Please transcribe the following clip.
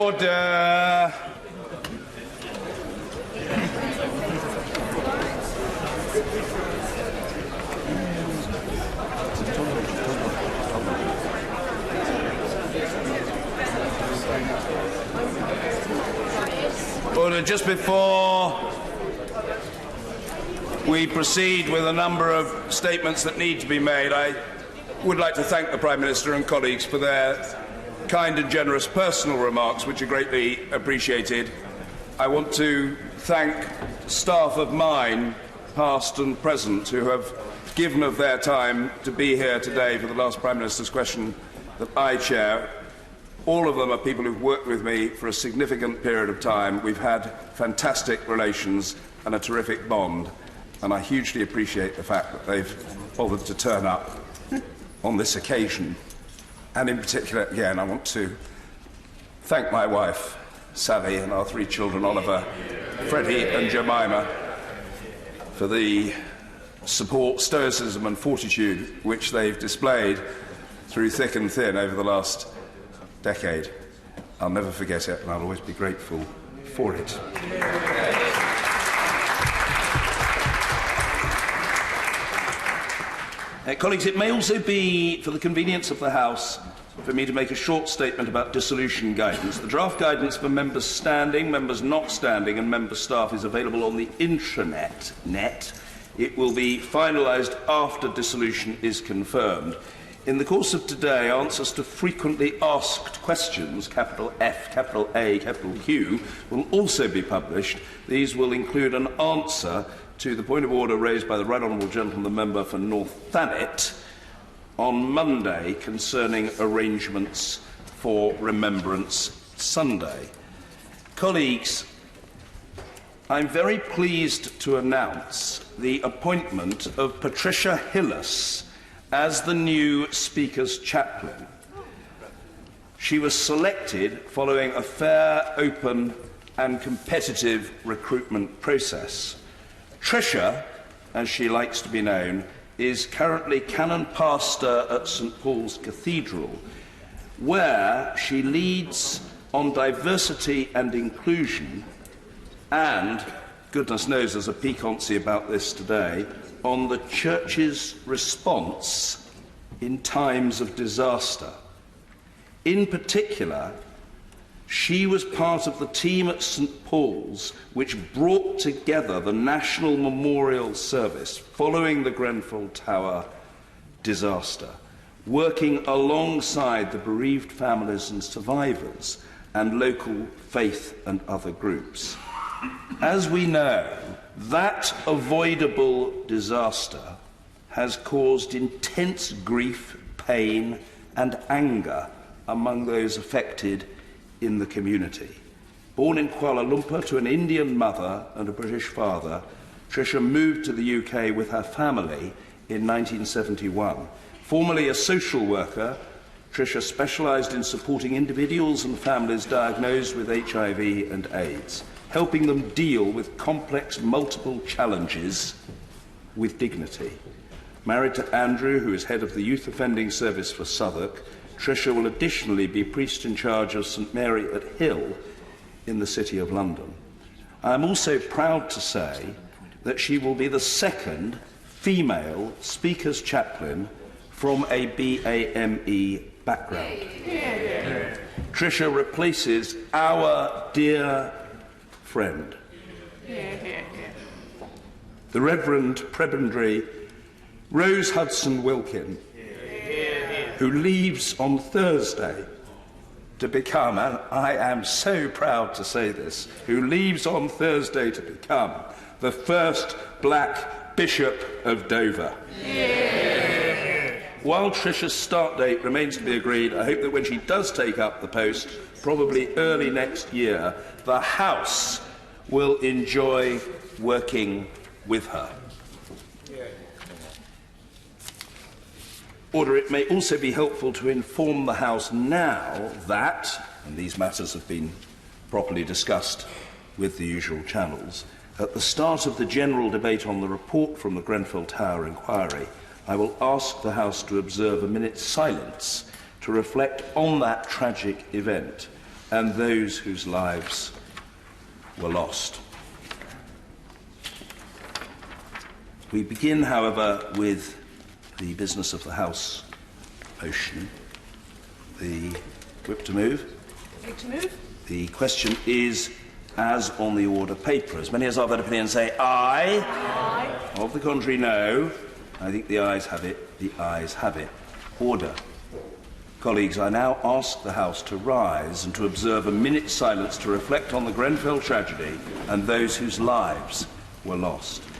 Order. Order. Just before we proceed with a number of statements that need to be made, I would like to thank the Prime Minister and colleagues for their kind and generous personal remarks, which are greatly appreciated. I want to thank staff of mine, past and present, who have given of their time to be here today for the last Prime Minister's question that I chair. All of them are people who've worked with me for a significant period of time. We've had fantastic relations and a terrific bond, and I hugely appreciate the fact that they've bothered to turn up on this occasion. And in particular, again, I want to thank my wife, Sally, and our 3 children, Oliver, Freddie and Jemima, for the support, stoicism and fortitude which they've displayed through thick and thin over the last decade. I'll never forget it, and I'll always be grateful for it. Colleagues, it may also be for the convenience of the House for me to make a short statement about dissolution guidance. The draft guidance for members standing, members not standing and member staff is available on the intranet. It will be finalised after dissolution is confirmed. In the course of today, answers to frequently asked questions, capital F, capital A, capital Q, will also be published. These will include an answer to the point of order raised by the Right Honourable Gentleman, the member for North Thanet, on Monday concerning arrangements for Remembrance Sunday. Colleagues, I'm very pleased to announce the appointment of Patricia Hillis as the new Speaker's chaplain. She was selected following a fair, open and competitive recruitment process. Tricia, as she likes to be known, is currently Canon Pastor at St Paul's Cathedral, where she leads on diversity and inclusion and, goodness knows there's a piquancy about this today, on the Church's response in times of disaster. In particular, she was part of the team at St Paul's which brought together the National Memorial Service following the Grenfell Tower disaster, working alongside the bereaved families and survivors and local faith and other groups. As we know, that avoidable disaster has caused intense grief, pain and anger among those affected in the community. Born in Kuala Lumpur to an Indian mother and a British father, Tricia moved to the UK with her family in 1971. Formerly a social worker, Tricia specialised in supporting individuals and families diagnosed with HIV and AIDS, helping them deal with complex, multiple challenges with dignity. Married to Andrew, who is head of the Youth Offending Service for Southwark, Tricia will additionally be priest in charge of St Mary at Hill in the City of London. I am also proud to say that she will be the second female Speaker's chaplain from a BAME background. Tricia replaces our dear friend, the Reverend Prebendary Rose Hudson Wilkin, who leaves on Thursday to become, and I am so proud to say this, who leaves on Thursday to become the first black Bishop of Dover. While Tricia's start date remains to be agreed, I hope that when she does take up the post, probably early next year, the House will enjoy working with her. Order, it may also be helpful to inform the House now that, and these matters have been properly discussed with the usual channels, at the start of the general debate on the report from the Grenfell Tower inquiry, I will ask the House to observe a minute's silence to reflect on that tragic event. and those whose lives were lost. We begin, however, with the business of the House motion. The whip to move. Whip to move. The question is, as on the order paper. As many as are of that opinion say aye. Aye. Of the contrary, no. I think the ayes have it. The ayes have it. Order. Colleagues, I now ask the House to rise and to observe a minute's silence to reflect on the Grenfell tragedy and those whose lives were lost.